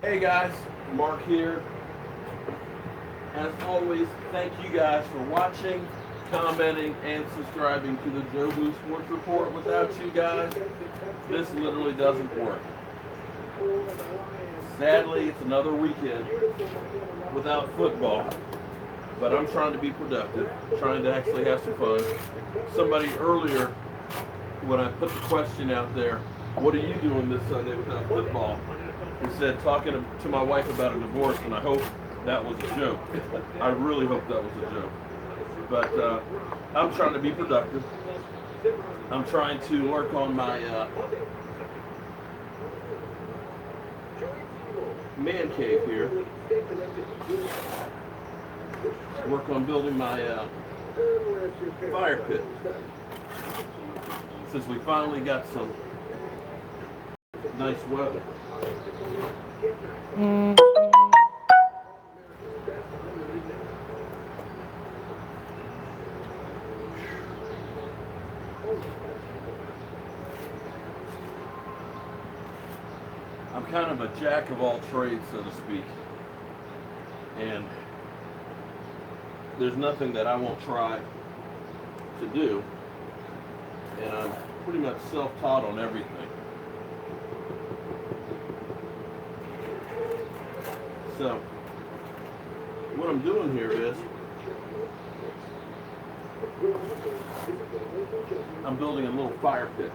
Hey guys, Mark here. As always, thank you guys for watching, commenting, and subscribing to the Jobu Sports Report. Without you guys, this literally doesn't work. Sadly, it's another weekend without football, but I'm trying to be productive, trying to actually have some fun. Somebody earlier, when I put the question out there, what are you doing this Sunday without football? He said, talking to my wife about a divorce, and I hope that was a joke. I really hope that was a joke. But I'm trying to be productive. I'm trying to work on my Mancave here. Work on building my fire pit. Since we finally got some nice weather. I'm kind of a jack of all trades, so to speak. And there's nothing that I won't try to do. And I'm pretty much self-taught on everything. So, what I'm doing here is, I'm building a little fire pit.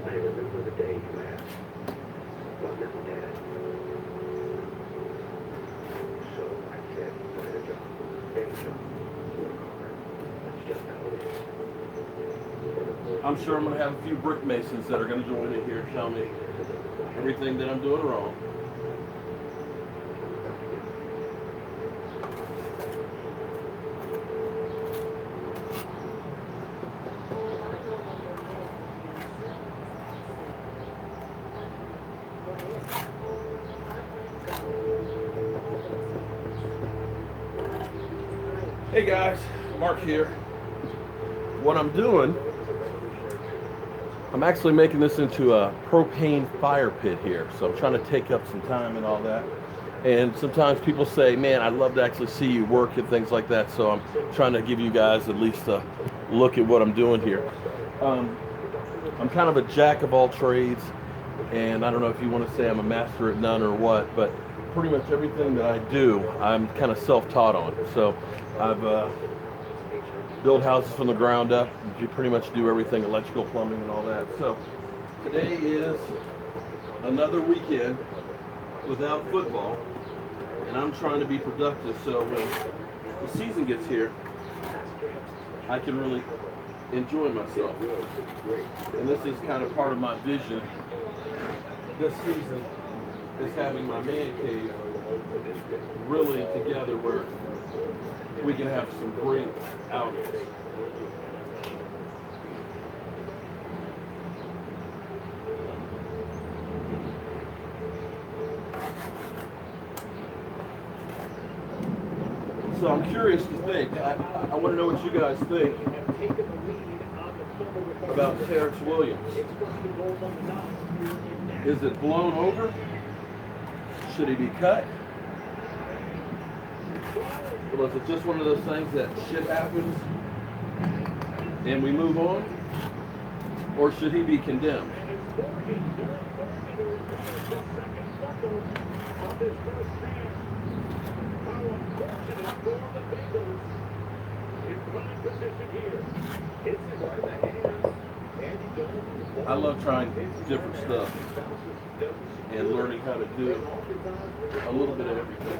I remember the day you asked about little Dad. So I said, find a job. Any job. Work hard. That's just how it is. I'm sure I'm going to have a few brick masons that are going to join in here and tell me everything that I'm doing wrong. Hey guys, Mark here. What I'm doing, I'm actually making this into a propane fire pit here. So I'm trying to take up some time and all that. And sometimes people say, man, I'd love to actually see you work and things like that. So I'm trying to give you guys at least a look at what I'm doing here. I'm kind of a jack of all trades. And I don't know if you want to say I'm a master at none or what, but pretty much everything that I do, I'm kind of self-taught on. So I've built houses from the ground up. You pretty much do everything, electrical, plumbing, and all that. So today is another weekend without football, and I'm trying to be productive. So when the season gets here, I can really enjoy myself. And this is kind of part of my vision this season, is having my man cave really together where we can have some great outings. So I'm curious to think, I want to know what you guys think about Terrence Williams. Is it blown over? Should he be cut? Or is it just one of those things that shit happens and we move on? Or should he be condemned? I love trying different stuff and learning how to do a little bit of everything.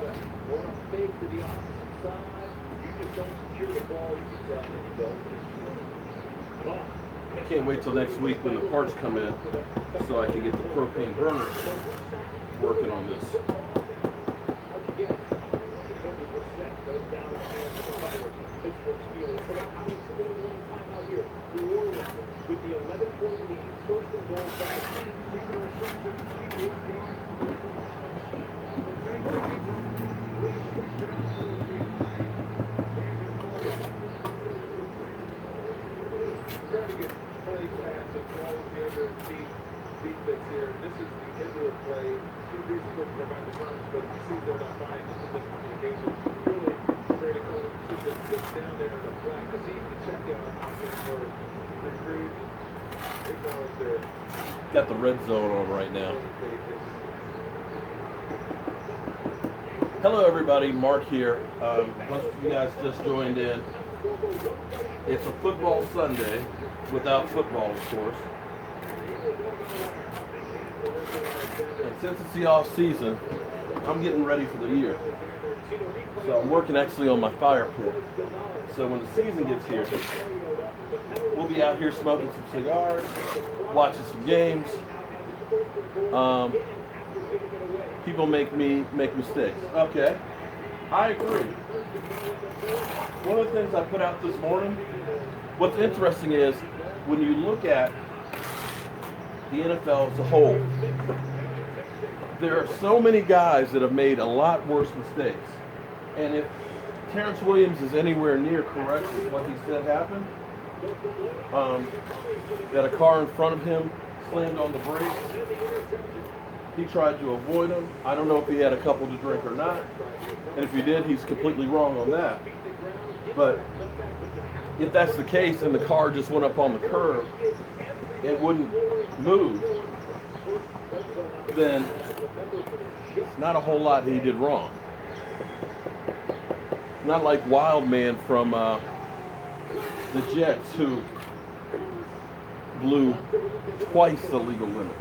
Can't wait till next week when the parts come in so I can get the propane burner working on this. Got the red zone on right now. Hello everybody, Mark here. Most of you guys just joined in. It's a football Sunday, without football of course. And since it's the off season, I'm getting ready for the year. So I'm working actually on my fire pit. So when the season gets here, we'll be out here smoking some cigars, watching some games. People make mistakes. Okay, I agree. One of the things I put out this morning, what's interesting is when you look at the NFL as a whole, there are so many guys that have made a lot worse mistakes. And if Terrence Williams is anywhere near correct with what he said happened, that a car in front of him slammed on the brakes, he tried to avoid him. I don't know if he had a couple to drink or not. And if he did, he's completely wrong on that. But if that's the case and the car just went up on the curb and wouldn't move, then it's not a whole lot he did wrong. Not like Wildman from the Jets, who blew twice the legal limit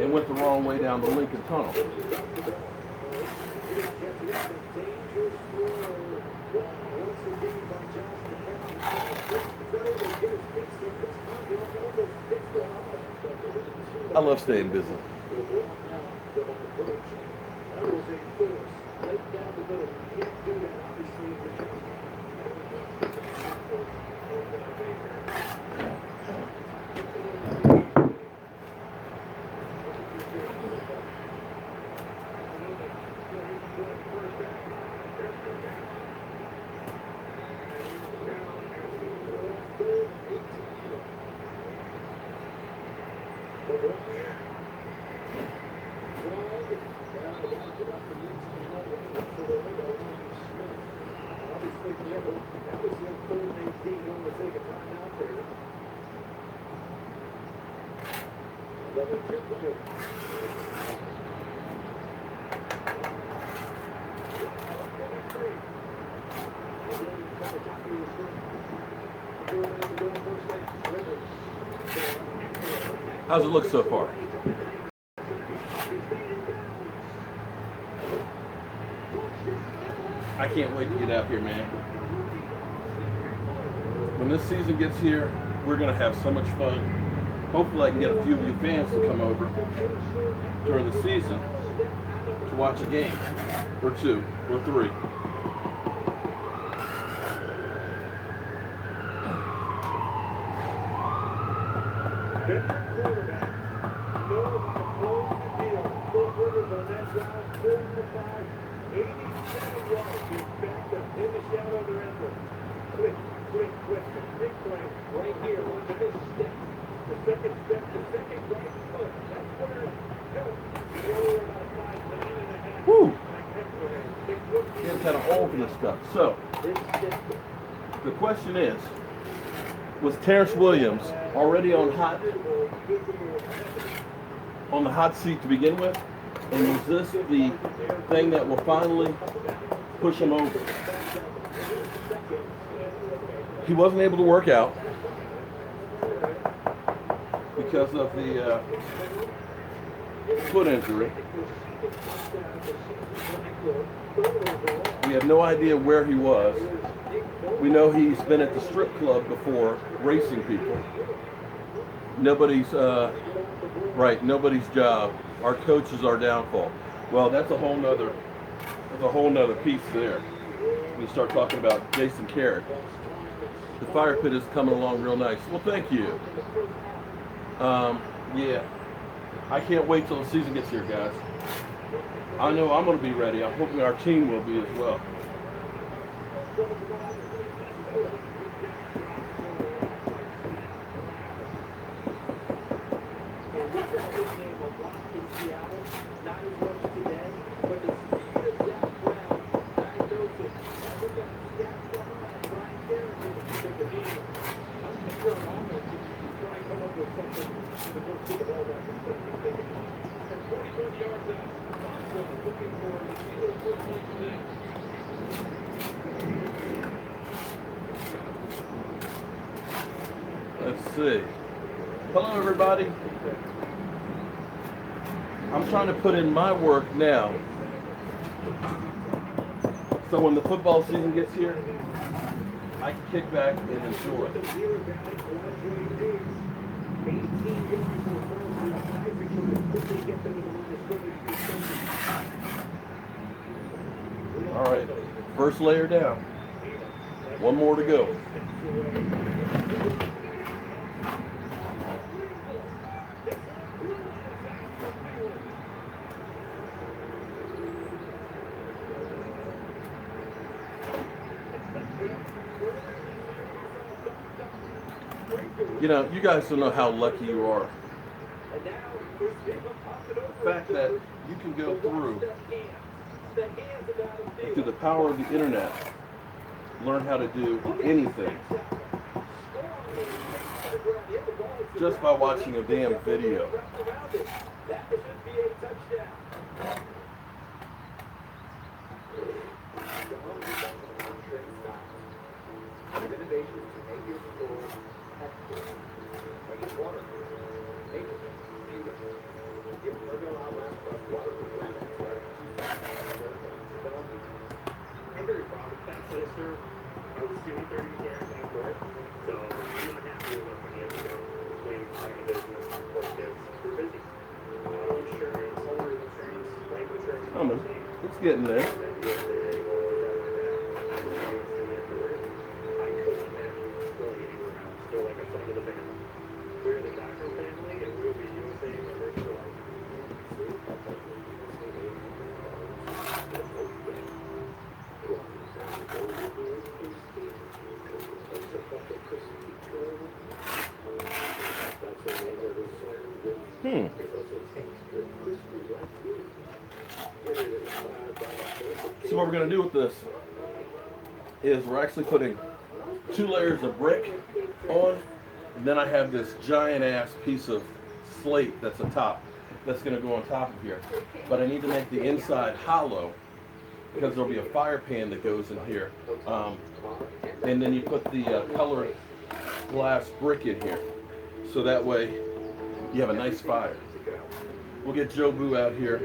and went the wrong way down the Lincoln Tunnel. I love staying busy. How's it look so far? I can't wait to get out here, man. When this season gets here, we're going to have so much fun. Hopefully I can get a few of you fans to come over during the season to watch a game, or two, or three. Woo! Getting kind of old for this stuff. So, the question is, was Terrence Williams already on the hot seat to begin with? And was this the thing that will finally push him over? He wasn't able to work out because of the foot injury. We have no idea where he was. We know he's been at the strip club before, racing people. Nobody's job. Our coach is our downfall. Well, that's a whole nother piece there. We start talking about Jason Carrot. The fire pit is coming along real nice. Well, thank you. Yeah, I can't wait till the season gets here, guys. I know I'm going to be ready. I'm hoping our team will be as well. Let's see. Hello, everybody. I'm trying to put in my work now. So when the football season gets here, I can kick back and enjoy it. All right, first layer down. One more to go. You know, you guys don't know how lucky you are. The fact that you can go through the power of the internet, learn how to do anything just by watching a damn video. It's getting there. So what we're going to do with this is we're actually putting 2 layers of brick on, and then I have this giant ass piece of slate that's atop that's going to go on top of here. But I need to make the inside hollow because there'll be a fire pan that goes in here. And then you put the colored glass brick in here. So that way you have a nice fire. We'll get Jobu out here,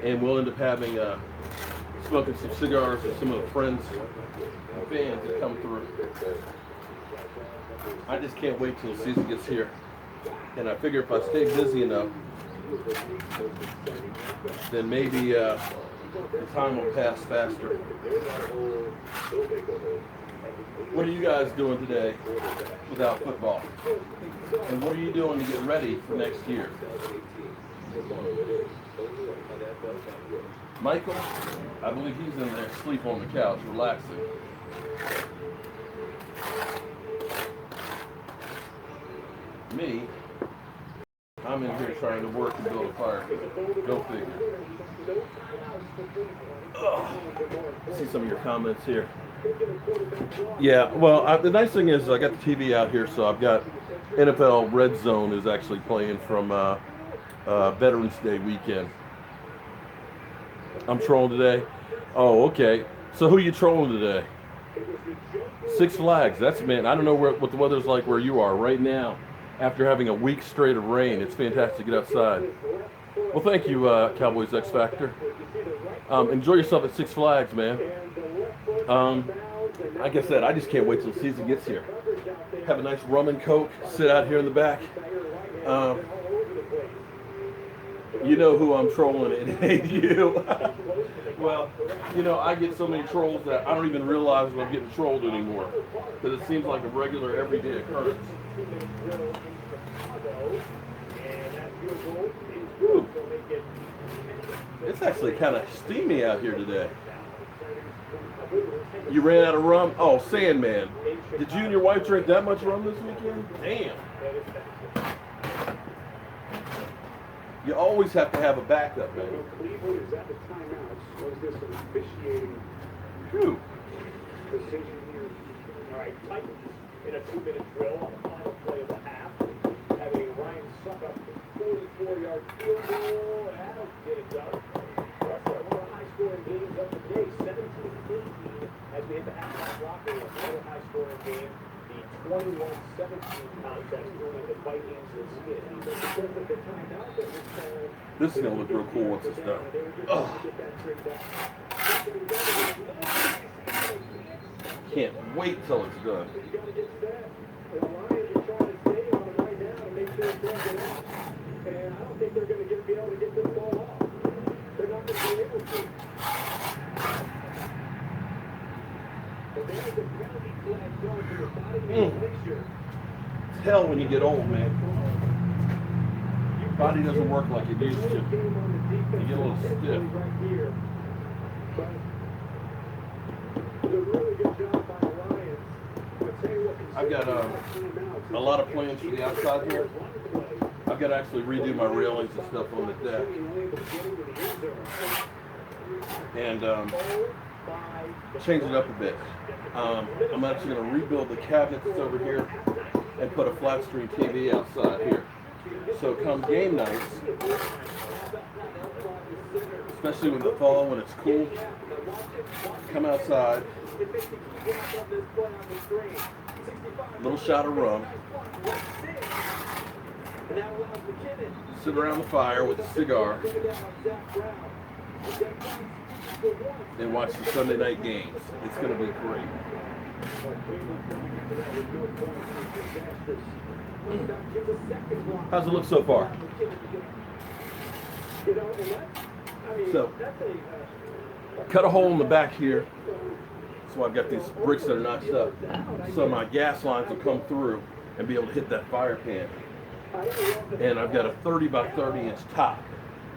and we'll end up having smoking some cigars with some of the friends and fans that come through. I just can't wait till the season gets here. And I figure if I stay busy enough, then maybe the time will pass faster. What are you guys doing today without football? And what are you doing to get ready for next year? Michael, I believe he's in there asleep on the couch, relaxing. Me, I'm in here trying to work and build a fire. Go figure. See some of your comments here. Yeah, well, the nice thing is I got the TV out here, so I've got NFL Red Zone is actually playing from Veterans Day weekend. I'm trolling today. Oh, okay. So who you trolling today? Six Flags. That's, man, I don't know what the weather's like where you are right now. after having a week straight of rain. It's fantastic to get outside. Well, thank you, Cowboys X Factor. Enjoy yourself at Six Flags, man. Like I said, I just can't wait till the season gets here. Have a nice rum and coke, sit out here in the back. You know who I'm trolling, it ain't you. Well, you know, I get so many trolls that I don't even realize when I'm getting trolled anymore, because it seems like a regular, everyday occurrence. Ooh. It's actually kind of steamy out here today. You ran out of rum? Oh, Sandman. Did you and your wife drink that much rum this weekend? Damn. You always have to have a backup, man. Whew. All right, Titans in a 2-minute drill on the final play of the half. Having Ryan suck up the 44-yard field goal. That'll get it done. That's one of the high-scoring games of the day, 17-18, as we hit the halftime locker room. Another high-scoring game, the 21-17 contest during the Vikings and Skins. This is going to look real cool once it's done. Can't wait till it's done. It's hell when you get old, man. Your body doesn't work like it used to. You get a little stiff. I've got a lot of plans for the outside here. I've got to actually redo my railings and stuff on the deck. And change it up a bit. I'm actually going to rebuild the cabinets over here and put a flat screen TV outside here. So come game nights, especially in the fall when it's cool, come outside, little shot of rum, sit around the fire with a cigar, and watch the Sunday night games. It's going to be great. How's it look so far? So, cut a hole in the back here. So I've got these bricks that are notched up. So my gas lines will come through and be able to hit that fire pan. And I've got a 30 by 30 inch top.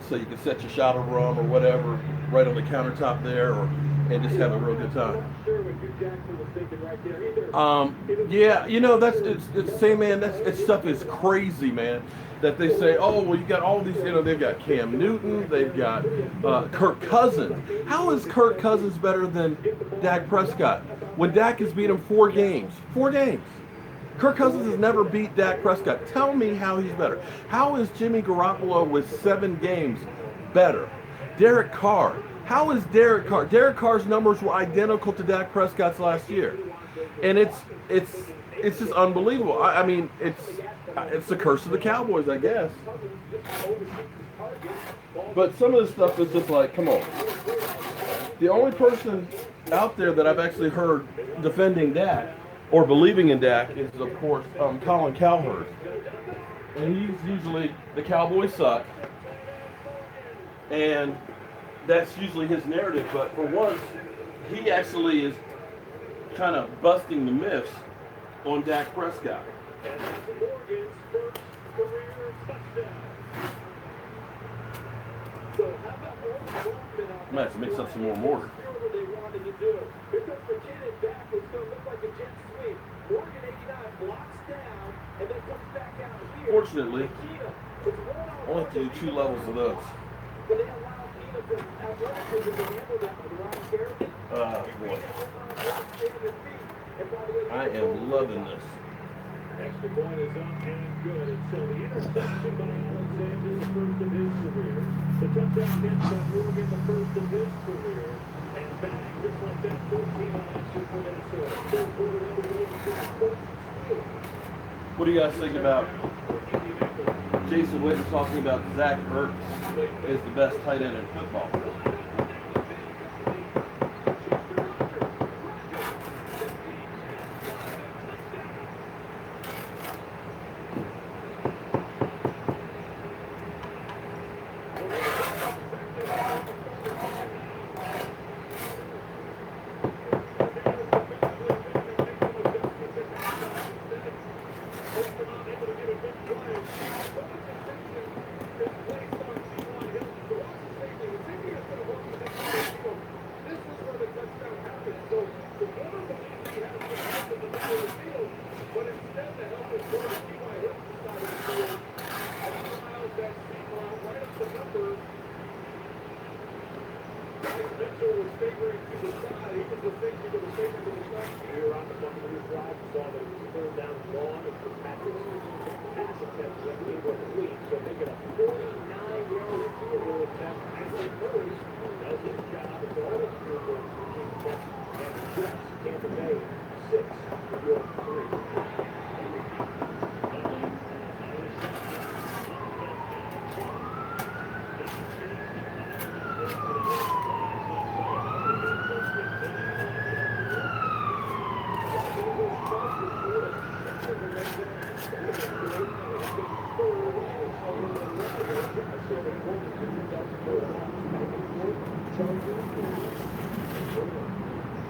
So you can set your shot of rum or whatever right on the countertop there, and just have a real good time. Yeah, you know, it's say, man, that stuff is crazy, man. That they say, oh, well, you got all these, you know, they've got Cam Newton, they've got Kirk Cousins. How is Kirk Cousins better than Dak Prescott when Dak has beat him 4 games? 4 games. Kirk Cousins has never beat Dak Prescott. Tell me how he's better. How is Jimmy Garoppolo with 7 games better? Derek Carr. How is Derek Carr? Derek Carr's numbers were identical to Dak Prescott's last year. And it's just unbelievable. I mean, it's the curse of the Cowboys, I guess. But some of this stuff is just like, come on. The only person out there that I've actually heard defending Dak or believing in Dak is, of course, Colin Cowherd. And he's usually, the Cowboys suck. And that's usually his narrative. But for once, he actually is kind of busting the myths on Dak Prescott. I might have to mix up some more mortar. Fortunately, I only have to do 2 levels of those. Boy. I am loving this. Extra point is up and good. And so the interception by Alexander, the first of his career. The touchdown catch by Morgan, the first of his career. And bang, just like that, 14 on action for Minnesota. What do you guys think about Jason Witten talking about Zach Ertz is the best tight end in football.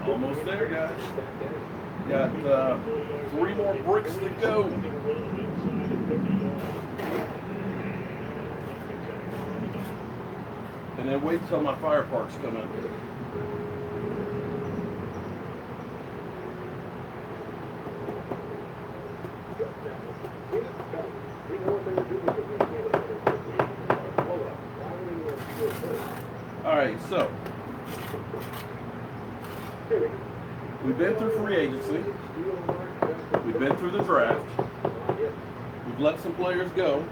Almost there, guys. Got 3 more bricks to go. And then wait till my fire parts come in. All right, so we've been through free agency. We've been through the draft. We've let some players go.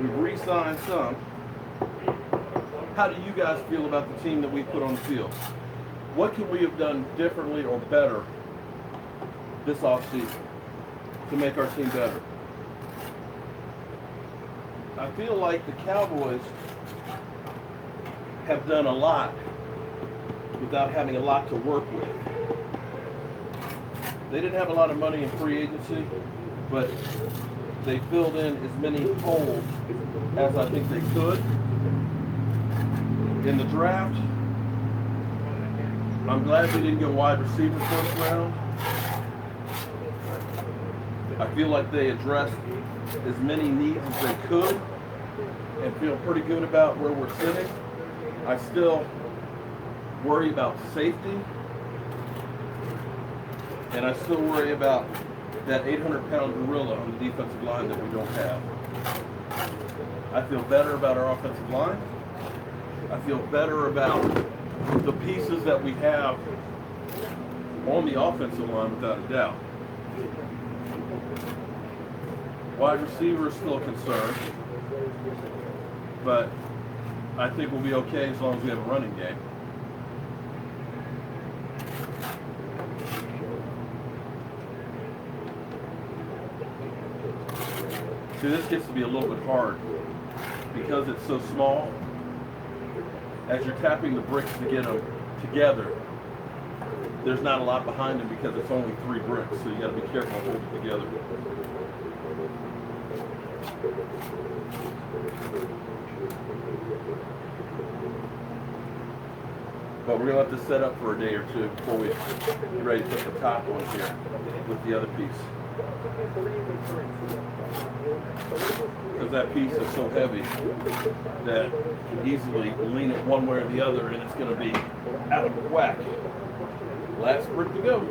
We've re-signed some. How do you guys feel about the team that we put on the field? What could we have done differently or better this offseason to make our team better? I feel like the Cowboys have done a lot without having a lot to work with. They didn't have a lot of money in free agency, but they filled in as many holes as I think they could. In the draft, I'm glad they didn't go wide receiver first round. I feel like they addressed as many needs as they could and feel pretty good about where we're sitting. I still worry about safety, and I still worry about that 800-pound gorilla on the defensive line that we don't have. I feel better about our offensive line. I feel better about the pieces that we have on the offensive line, without a doubt. Wide receiver is still a concern, but I think we'll be okay as long as we have a running game. See, this gets to be a little bit hard because it's so small. As you're tapping the bricks to get them together, there's not a lot behind them because it's only 3 bricks, so you got to be careful to hold it together. But we're going to have to set up for a day or two before we get ready to put the top on here with the other piece. Because that piece is so heavy that you can easily lean it one way or the other and it's going to be out of whack. Last brick to go.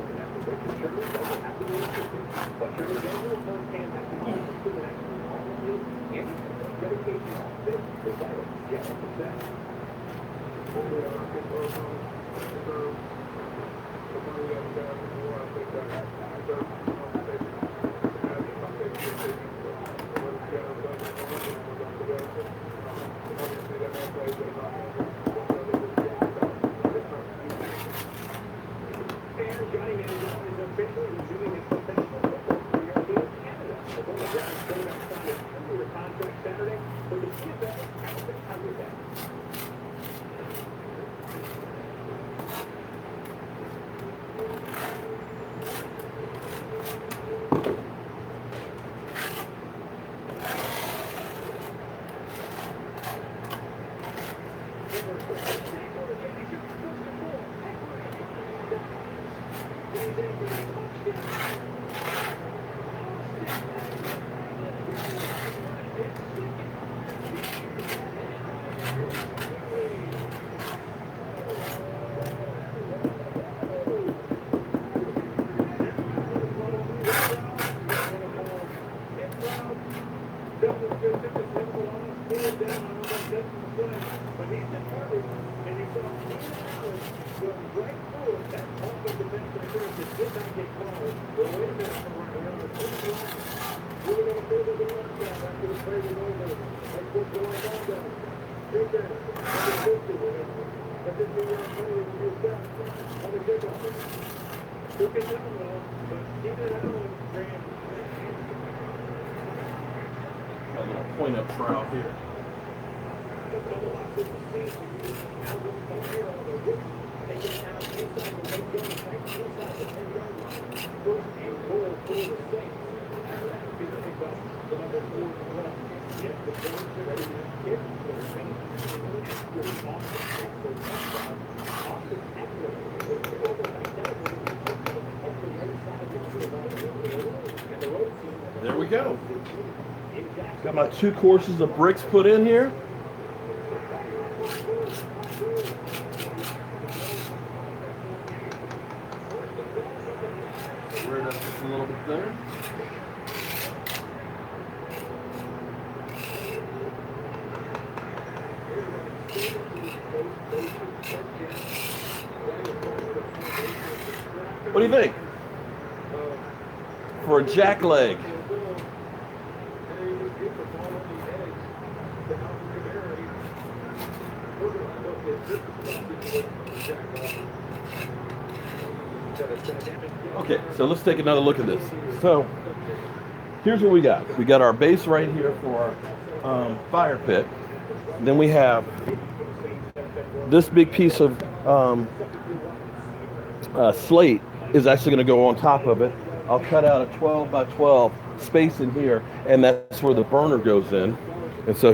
A little point up trout here. There we go. Got my 2 courses of bricks put in here. Spread it up just a little bit thinner. What do you think? For a jack leg. Okay, so let's take another look at this. So here's what we got. We got our base right here for our fire pit. Then we have this big piece of slate is actually going to go on top of it. I'll cut out a 12 by 12 space in here, and that's where the burner goes in. And so here